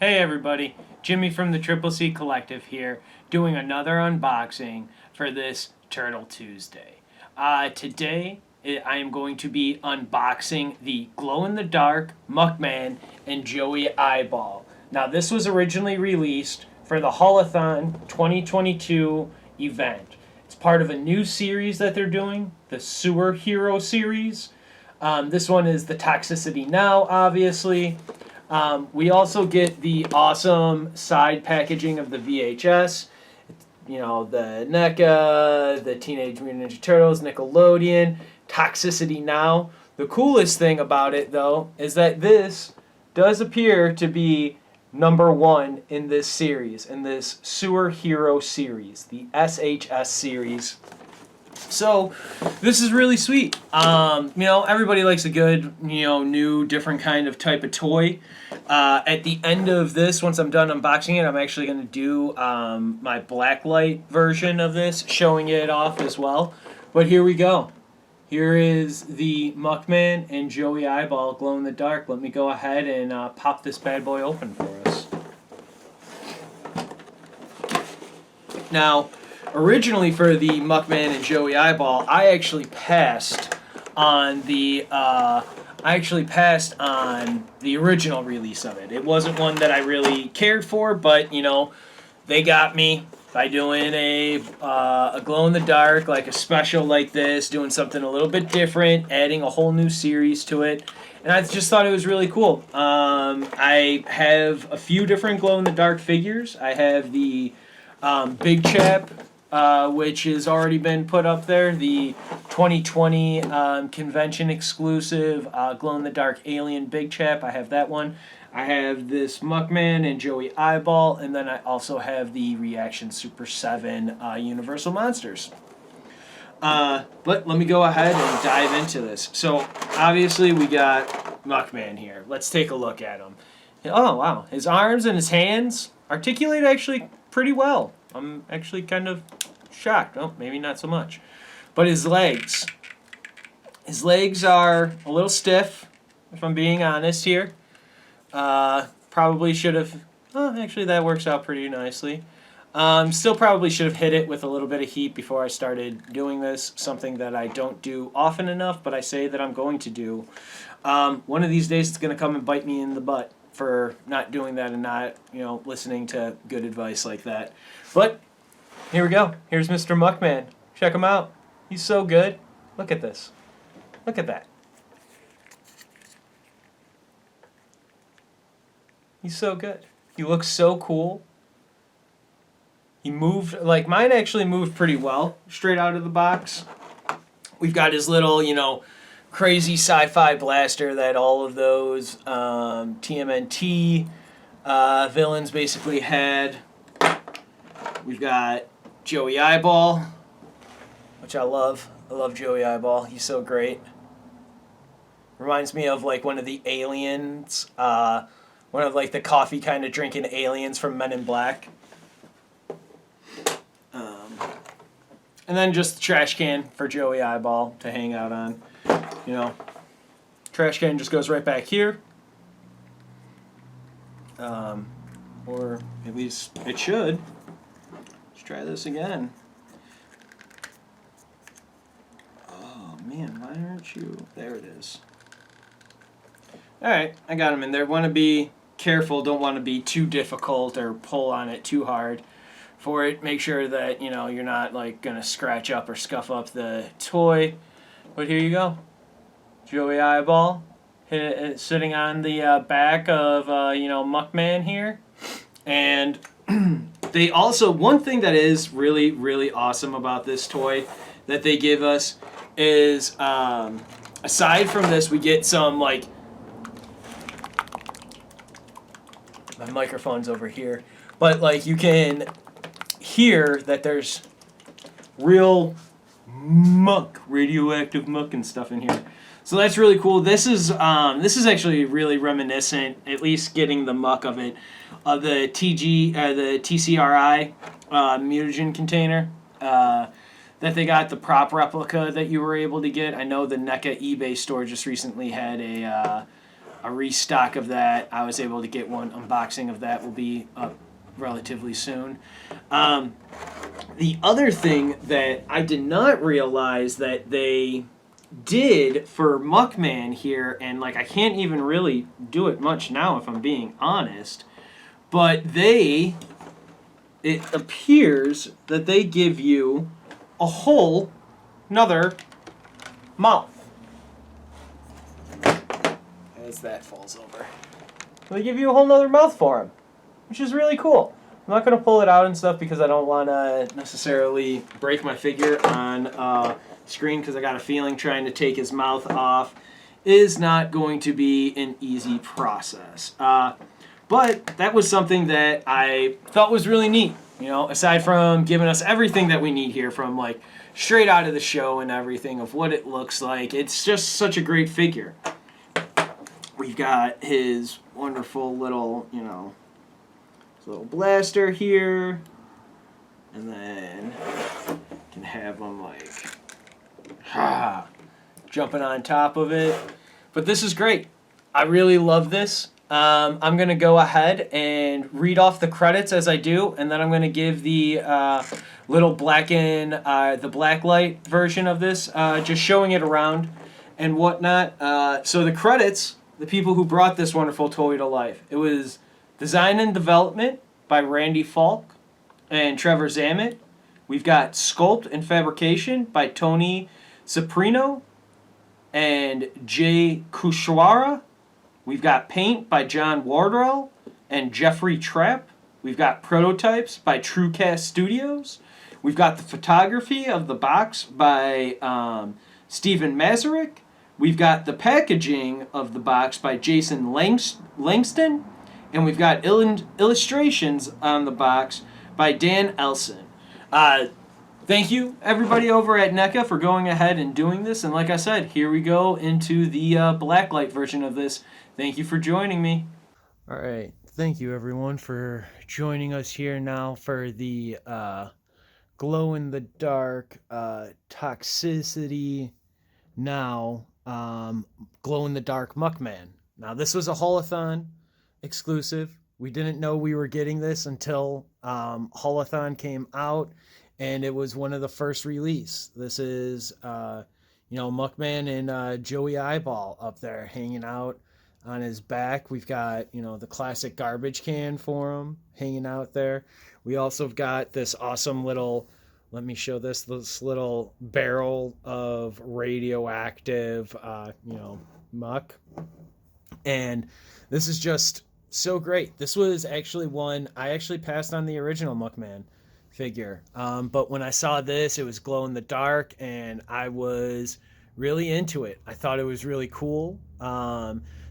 Hey everybody, Jimmy from the Triple C Collective here, doing another unboxing for this Turtle Tuesday. Today, I am going to be unboxing the glow-in-the-dark Muckman and Joey Eyeball. Now, this was originally released for the Haul-a-thon 2022 event. It's part of a new series that they're doing, the Sewer Hero series. This one is the Toxicity Now, obviously. We also get the awesome side packaging of the VHS. You know, the NECA, the Teenage Mutant Ninja Turtles, Nickelodeon, Toxicity Now. The coolest thing about it, though, is that this does appear to be number one in this series, in this Sewer Hero series, the SHS series. So, this is really sweet. Everybody likes a good, new, different kind of type of toy. At the end of this, once I'm done unboxing it, I'm actually going to do my blacklight version of this, showing it off as well. But here we go. Here is the Muckman and Joey Eyeball glow in the dark. Let me go ahead and pop this bad boy open for us. Now, originally for the Muckman and Joey Eyeball, I actually passed on the original release of it. It wasn't one that I really cared for, but they got me by doing a glow in the dark, like a special like this, doing something a little bit different, adding a whole new series to it. And I just thought it was really cool. I have a few different glow in the dark figures. I have the Big Chap, which has already been put up there, the 2020 convention exclusive glow-in-the-dark alien Big Chap. I have that one. I have this Muckman and Joey Eyeball, and then I also have the Reaction Super 7 Universal Monsters. But let me go ahead and dive into this. So, obviously, we got Muckman here. Let's take a look at him. Oh, wow. His arms and his hands articulate actually pretty well. I'm actually kind of shocked. Oh, maybe not so much. But his legs. His legs are a little stiff, if I'm being honest here. Probably should have... Oh, actually, that works out pretty nicely. Still probably should have hit it with a little bit of heat before I started doing this. Something that I don't do often enough, but I say that I'm going to do. One of these days, it's going to come and bite me in the butt for not doing that and not, listening to good advice like that. But here we go. Here's Mr. Muckman. Check him out. He's so good. Look at this. Look at that. He's so good. He looks so cool. He moved, like mine actually moved pretty well straight out of the box. We've got his little, crazy sci-fi blaster that all of those TMNT villains basically had. We've got Joey Eyeball, which I love. I love Joey Eyeball. He's so great. Reminds me of like one of the aliens, one of like the coffee kind of drinking aliens from Men in Black. And then just the trash can for Joey Eyeball to hang out on. Trash can just goes right back here. Or at least it should. Let's try this again. Oh man, why aren't you? There it is. Alright, I got him in there. Want to be careful, don't want to be too difficult or pull on it too hard for it. Make sure that, you're not like going to scratch up or scuff up the toy. But here you go. Joey Eyeball sitting on the back of, Muckman here. And they also, one thing that is really, really awesome about this toy that they give us is, aside from this, we get some, like, my microphone's over here, but, like, you can hear that there's real muck, radioactive muck and stuff in here. So that's really cool. This is actually really reminiscent, at least getting the muck of it, of the the TCRI mutagen container that they got, the prop replica that you were able to get. I know the NECA eBay store just recently had a a restock of that. I was able to get one unboxing of that. Will be up relatively soon. The other thing that I did not realize that they did for Muckman here, and like I can't even really do it much now if I'm being honest, but it appears that they give you a whole another mouth. As that falls over. They give you a whole nother mouth for him, which is really cool. I'm not going to pull it out and stuff because I don't want to necessarily break my figure on screen, because I got a feeling trying to take his mouth off is not going to be an easy process. But that was something that I thought was really neat. You know, aside from giving us everything that we need here, from like straight out of the show and everything of what it looks like, it's just such a great figure. We've got his wonderful little, you know, his little blaster here, and then you can have him like jumping on top of it. But this is great. I really love this. I'm going to go ahead and read off the credits as I do, and then I'm going to give the little the blacklight version of this, just showing it around and whatnot. So the credits, the people who brought this wonderful toy to life. It was design and development by Randy Falk and Trevor Zammit. We've got sculpt and fabrication by Tony Ciprino and Jay Kushwara. We've got paint by John Wardrell and Jeffrey Trapp. We've got prototypes by TrueCast Studios. We've got the photography of the box by Stephen Mazurek. We've got the packaging of the box by Jason Langston. And we've got illustrations on the box by Dan Elson. Thank you, everybody over at NECA, for going ahead and doing this. And like I said, here we go into the blacklight version of this. Thank you for joining me. All right. Thank you, everyone, for joining us here now for the glow-in-the-dark Toxicity now glow-in-the-dark Muckman. Now, this was a Haul-a-thon exclusive. We didn't know we were getting this until Haul-a-thon came out, and it was one of the first release. This is, Muckman and Joey Eyeball up there hanging out on his back. We've got, the classic garbage can for him hanging out there. We also have got this awesome little, let me show this little barrel of radioactive, muck. And this is just so great. This was actually one, I actually passed on the original Muckman figure. But when I saw this, it was glow in the dark, and I was really into it. I thought it was really cool.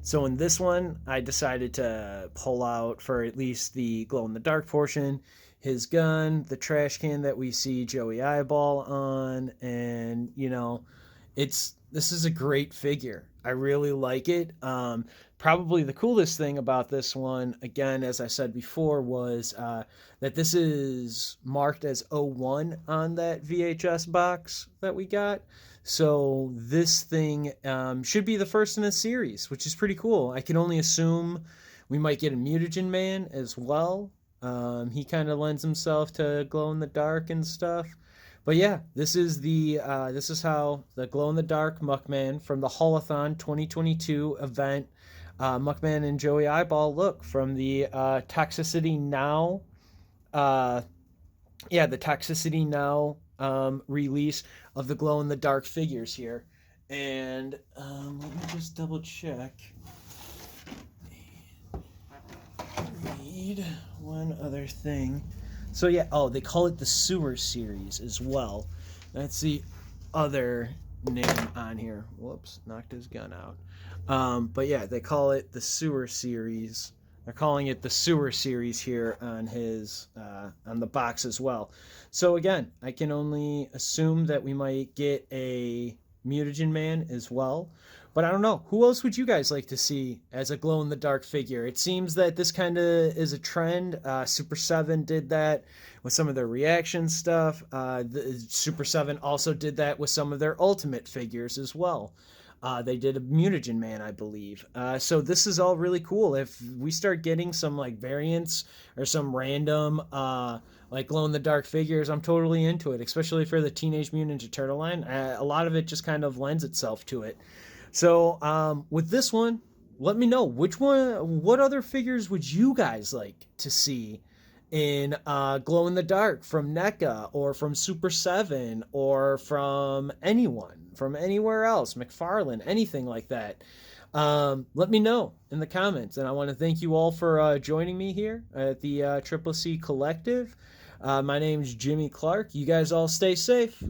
So in this one, I decided to pull out, for at least the glow in the dark portion, his gun, the trash can that we see Joey Eyeball on, and this is a great figure. I really like it. Probably the coolest thing about this one, again, as I said before, was that this is marked as 01 on that VHS box that we got. So this thing should be the first in a series, which is pretty cool. I can only assume we might get a Mutagen Man as well. He kind of lends himself to glow in the dark and stuff. But yeah, this is how the glow in the dark Muckman from the Haul-a-thon 2022 event, Muckman and Joey Eyeball look from the Toxicity Now. The Toxicity Now release of the glow in the dark figures here. And let me just double check. Read one other thing. So yeah, they call it the Sewer Series as well. That's the other name on here. Whoops, knocked his gun out. But yeah, they call it the Sewer Series. They're calling it the Sewer Series here on his on the box as well. So again, I can only assume that we might get a Mutagen Man as well. But I don't know. Who else would you guys like to see as a glow-in-the-dark figure? It seems that this kind of is a trend. Super 7 did that with some of their reaction stuff. The Super 7 also did that with some of their Ultimate figures as well. They did a Mutagen Man, I believe. So this is all really cool. If we start getting some like variants or some random like glow in the dark figures, I'm totally into it. Especially for the Teenage Mutant Ninja Turtle line, a lot of it just kind of lends itself to it. So with this one, let me know what other figures would you guys like to see in Glow in the Dark from NECA or from Super 7 or from anyone, from anywhere else, McFarlane, anything like that. Let me know in the comments. And I want to thank you all for joining me here at the Triple C Collective. My name's Jimmy Clark. You guys all stay safe.